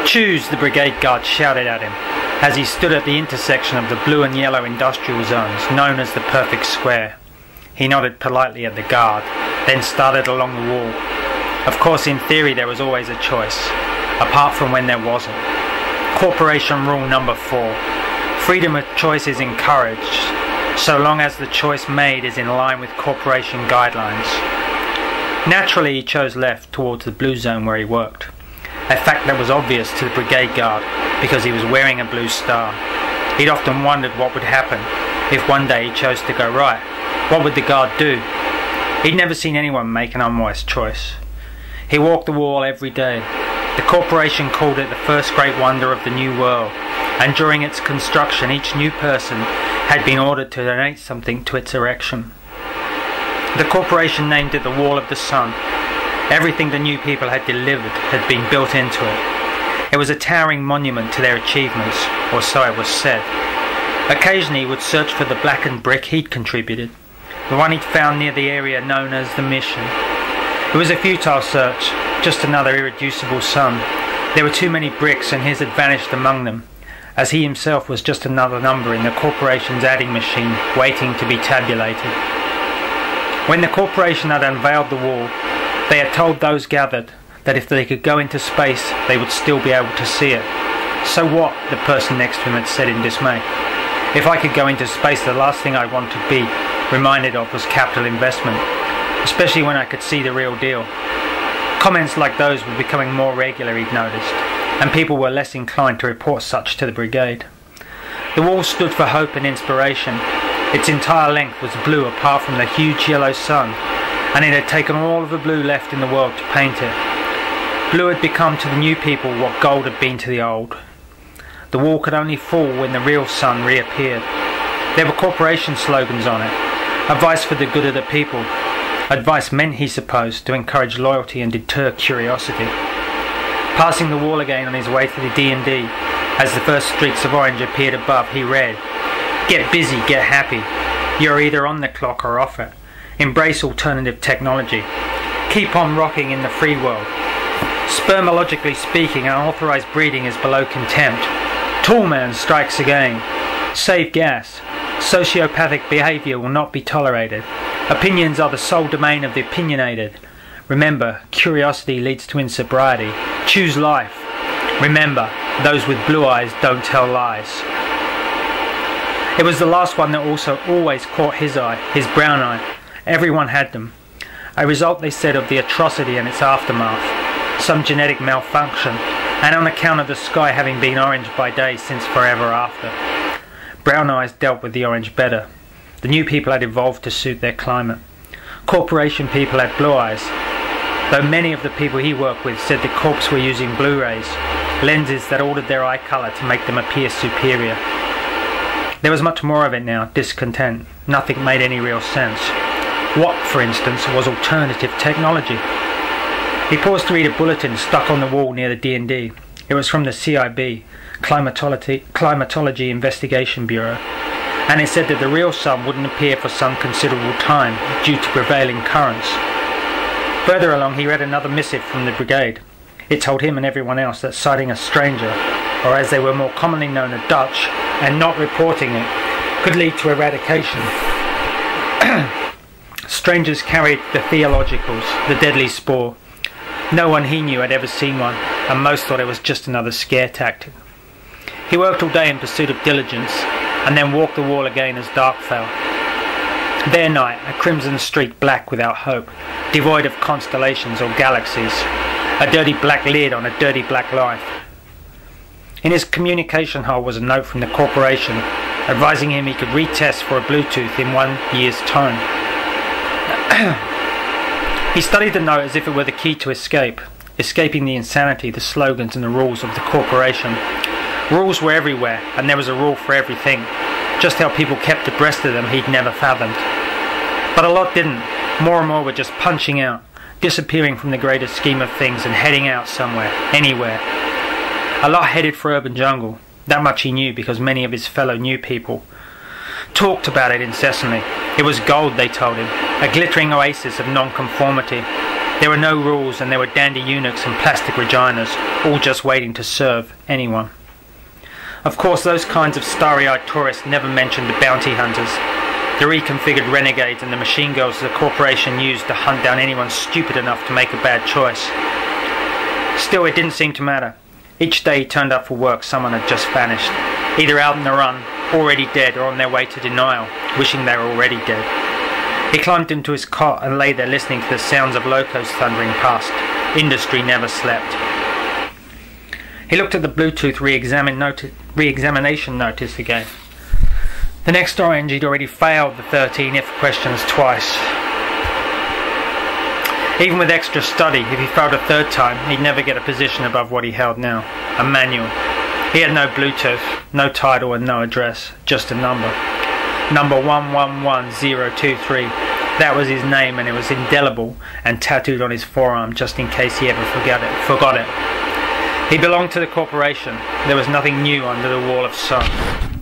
"Choose!" the brigade guard shouted at him as he stood at the intersection of the blue and yellow industrial zones known as the perfect square. He nodded politely at the guard, then started along the wall. Of course, in theory there was always a choice, apart from when there wasn't. Corporation rule number 4. Freedom of choice is encouraged, so long as the choice made is in line with corporation guidelines. Naturally, he chose left towards the blue zone where he worked, a fact that was obvious to the brigade guard because he was wearing a blue star. He'd often wondered what would happen if one day he chose to go right. What would the guard do? He'd never seen anyone make an unwise choice. He walked the wall every day. The corporation called it the first great wonder of the New World, and during its construction each new person had been ordered to donate something to its erection. The corporation named it the Wall of the Sun. Everything the new people had delivered had been built into it. It was a towering monument to their achievements, or so it was said. Occasionally he would search for the blackened brick he'd contributed, the one he'd found near the area known as the Mission. It was a futile search, just another irreducible sum. There were too many bricks and his had vanished among them, as he himself was just another number in the corporation's adding machine, waiting to be tabulated. When the corporation had unveiled the wall, they had told those gathered that if they could go into space, they would still be able to see it. "So what?" the person next to him had said in dismay. "If I could go into space, the last thing I'd want to be reminded of was capital investment, especially when I could see the real deal." Comments like those were becoming more regular, he'd noticed, and people were less inclined to report such to the brigade. The wall stood for hope and inspiration. Its entire length was blue apart from the huge yellow sun, and it had taken all of the blue left in the world to paint it. Blue had become to the new people what gold had been to the old. The wall could only fall when the real sun reappeared. There were corporation slogans on it, advice for the good of the people. Advice meant, he supposed, to encourage loyalty and deter curiosity. Passing the wall again on his way to the D&D, as the first streaks of orange appeared above, he read, "Get busy, get happy. You're either on the clock or off it. Embrace alternative technology. Keep on rocking in the free world. Spermologically speaking, unauthorized breeding is below contempt. Toolman strikes again. Save gas. Sociopathic behavior will not be tolerated. Opinions are the sole domain of the opinionated. Remember, curiosity leads to insobriety. Choose life. Remember, those with blue eyes don't tell lies." It was the last one that also always caught his eye, his brown eye. Everyone had them. A result, they said, of the atrocity and its aftermath. Some genetic malfunction, and on account of the sky having been orange by day since forever after. Brown eyes dealt with the orange better. The new people had evolved to suit their climate. Corporation people had blue eyes, though many of the people he worked with said the corps were using Blu-rays, lenses that altered their eye colour to make them appear superior. There was much more of it now, discontent. Nothing made any real sense. What, for instance, was alternative technology? He paused to read a bulletin stuck on the wall near the D&D. It was from the CIB, Climatology Investigation Bureau, and it said that the real sun wouldn't appear for some considerable time due to prevailing currents. Further along he read another missive from the brigade. It told him and everyone else that sighting a stranger, or as they were more commonly known, a Dutch, and not reporting it, could lead to eradication. Strangers carried the theologicals, the deadly spore. No one he knew had ever seen one, and most thought it was just another scare tactic. He worked all day in pursuit of diligence, and then walked the wall again as dark fell. Their night, a crimson streak black without hope, devoid of constellations or galaxies, a dirty black lid on a dirty black life. In his communication hole was a note from the corporation, advising him he could retest for a Bluetooth in 1 year's time. He studied the note as if it were the key to escaping the insanity, the slogans and the rules of the corporation. Rules were everywhere, and there was a rule for everything. Just how people kept abreast of them he'd never fathomed. But a lot didn't. More and more were just punching out, disappearing from the greater scheme of things and heading out somewhere, anywhere. A lot headed for urban jungle. That much he knew because many of his fellow new people talked about it incessantly. It was gold, they told him, a glittering oasis of non-conformity. There were no rules, and there were dandy eunuchs and plastic reginas, all just waiting to serve anyone. Of course, those kinds of starry-eyed tourists never mentioned the bounty hunters, the reconfigured renegades and the machine girls the corporation used to hunt down anyone stupid enough to make a bad choice. Still, it didn't seem to matter. Each day he turned up for work, someone had just vanished, either out on the run, already dead, or on their way to denial, wishing they were already dead. He climbed into his cot and lay there listening to the sounds of locos thundering past. Industry never slept. He looked at the Bluetooth re-examination notice again. The next orange, he'd already failed the 13 if questions twice. Even with extra study, if he failed a third time, he'd never get a position above what he held now. A manual. He had no Bluetooth, no title and no address, just a number. Number 111023. That was his name, and it was indelible and tattooed on his forearm just in case he ever forgot it. He belonged to the corporation. There was nothing new under the wall of sun.